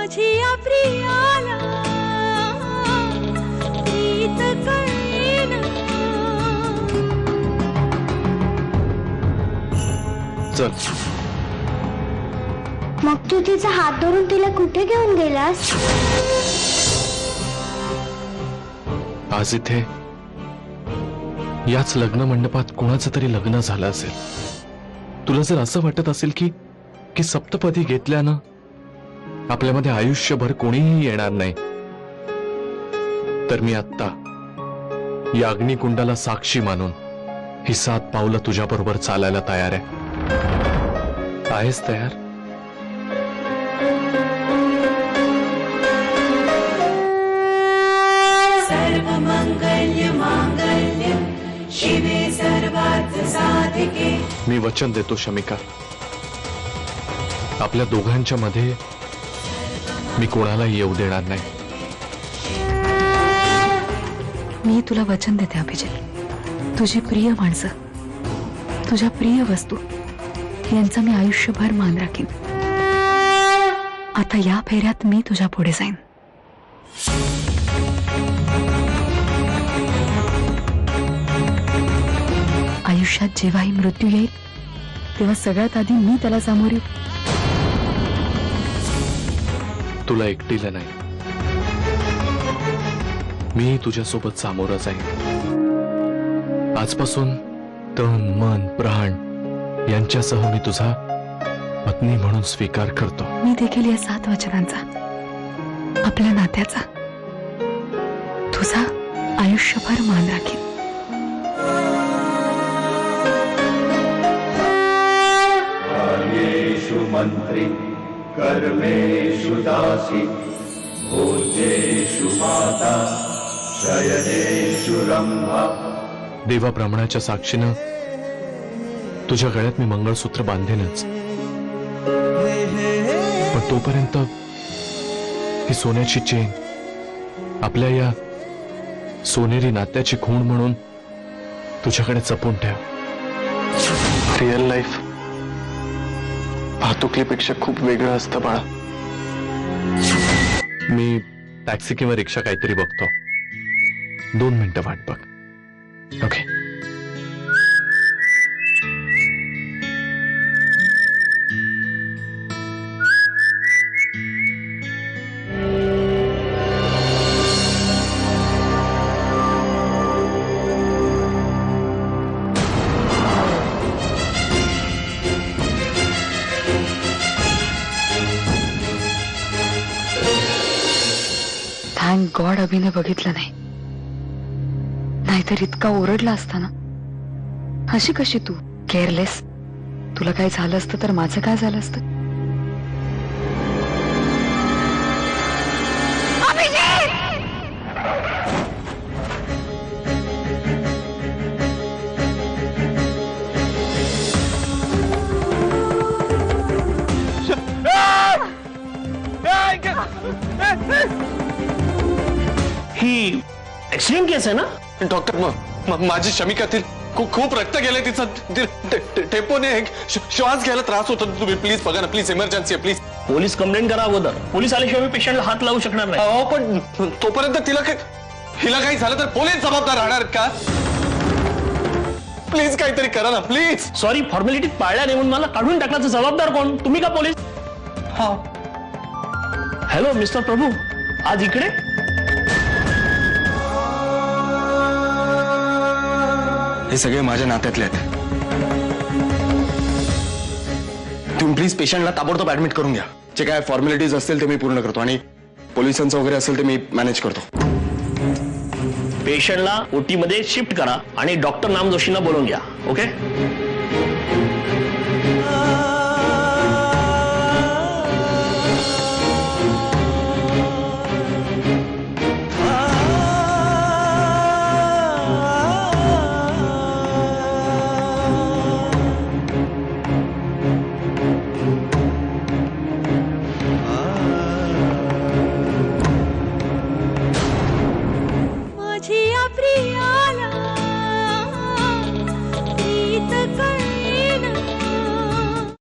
माझिया प्रियाला प्रीत कळेना. चल. मग तू तिचा हात धरून तिला कुठे घेऊन गेलास? आज इथे याच लग्न मंडपात कोणाचं तरी लग्न झालं असेल. तुला जर असं वाटत असेल की सप्तपदी घेतल्यानं आपल्यामध्ये आयुष्यभर कोणीही येणार नाही, तर मी आत्ता या अग्निकुंडाला साक्षी मानून ही 7 पावलं तुझ्या बरोबर चालायला तयार आहे. आहेस तयार? सर्वमंगल्य मांगल्य शिवे सर्वार्थ साधिके. मी वचन देतो शमिका, आपल्या दोघांच्या मध्ये मी कोणालाही येऊ देणार नाही. मी तुला वचन देते अभिजित, तुझी प्रिय माणसं, तुझ्या प्रिय वस्तू यांचा मी आयुष्यभर मान राखीन. आता या फेऱ्यात मी तुझ्या पुढे जाईन. आयुष्यात जेव्हाही मृत्यू येईल तेव्हा सगळ्यात आधी मी त्याला सामोरे. तुला एकटीला नाही, मी तुझ्यासोबत सामोरं जाईन. आजपासून तन मन प्राण यांच्यासह मी तुझा पत्नी म्हणून स्वीकार करतो. मी देखील या 7 वचनांचा, आपल्या नात्याचा तुझा आयुष्यभर मान राखीन. कार्येषु मंत्री कर्मेषु दासी भोजेषु माता शयनेषु रंभा. देवाप्रमाणाच्या साक्षीनं तुझ्या गळ्यात मी मंगळसूत्र बांधेनच, पण तोपर्यंत ही सोन्याची चेन आपल्या या सोनेरी नात्याची खूण म्हणून तुझ्याकडे जपून ठेव. रिअल लाईफ वाहतुकीपेक्षा खूप वेगळं असतं बाळा. मी टॅक्सी किंवा रिक्षा काहीतरी बघतो. 2 मिनिटं वाट बघ. ओके. थँक गॉड अभिने बघितलं नाही, नाहीतर इतका ओरडला असता ना. अशी कशी तू केअरलेस? तुला काय झालं असतं तर माझं काय झालं असतं? ही ऍक्सिडेंट केस आहे ना डॉक्टर? माझी शमिका खूप रक्त गेले तिचं. टेपोने श्वास घ्यायला त्रास होतो. तुम्ही प्लीज बघा ना, प्लीज. इमर्जन्सी आहे, प्लीज. पोलीस कंप्लेंट करा अगोदर. पोलीस आल्याशिवाय मी पेशंटला हात लावू शकणार नाही. अहो पण तोपर्यंत हिला काही झालं तर पोलीस जबाबदार राहणार का? प्लीज काहीतरी करा ना, प्लीज. सॉरी, फॉर्मॅलिटीत पाळल्या नाही म्हणून मला काढून टाकण्याचं जबाबदार कोण? तुम्ही का पोलीस? हा. हॅलो मिस्टर प्रभू, आज इकडे? हे सगळे माझ्या नात्यातले आहेत. तुम्ही प्लीज पेशंटला ताबडतोब ऍडमिट करून घ्या. जे काय फॉर्मॅलिटीज असतील ते मी पूर्ण करतो आणि पोलिसांचं वगैरे असेल ते मी मॅनेज करतो. पेशंटला ओटी मध्ये शिफ्ट करा आणि डॉक्टर नामजोशींना बोलवून घ्या. ओके?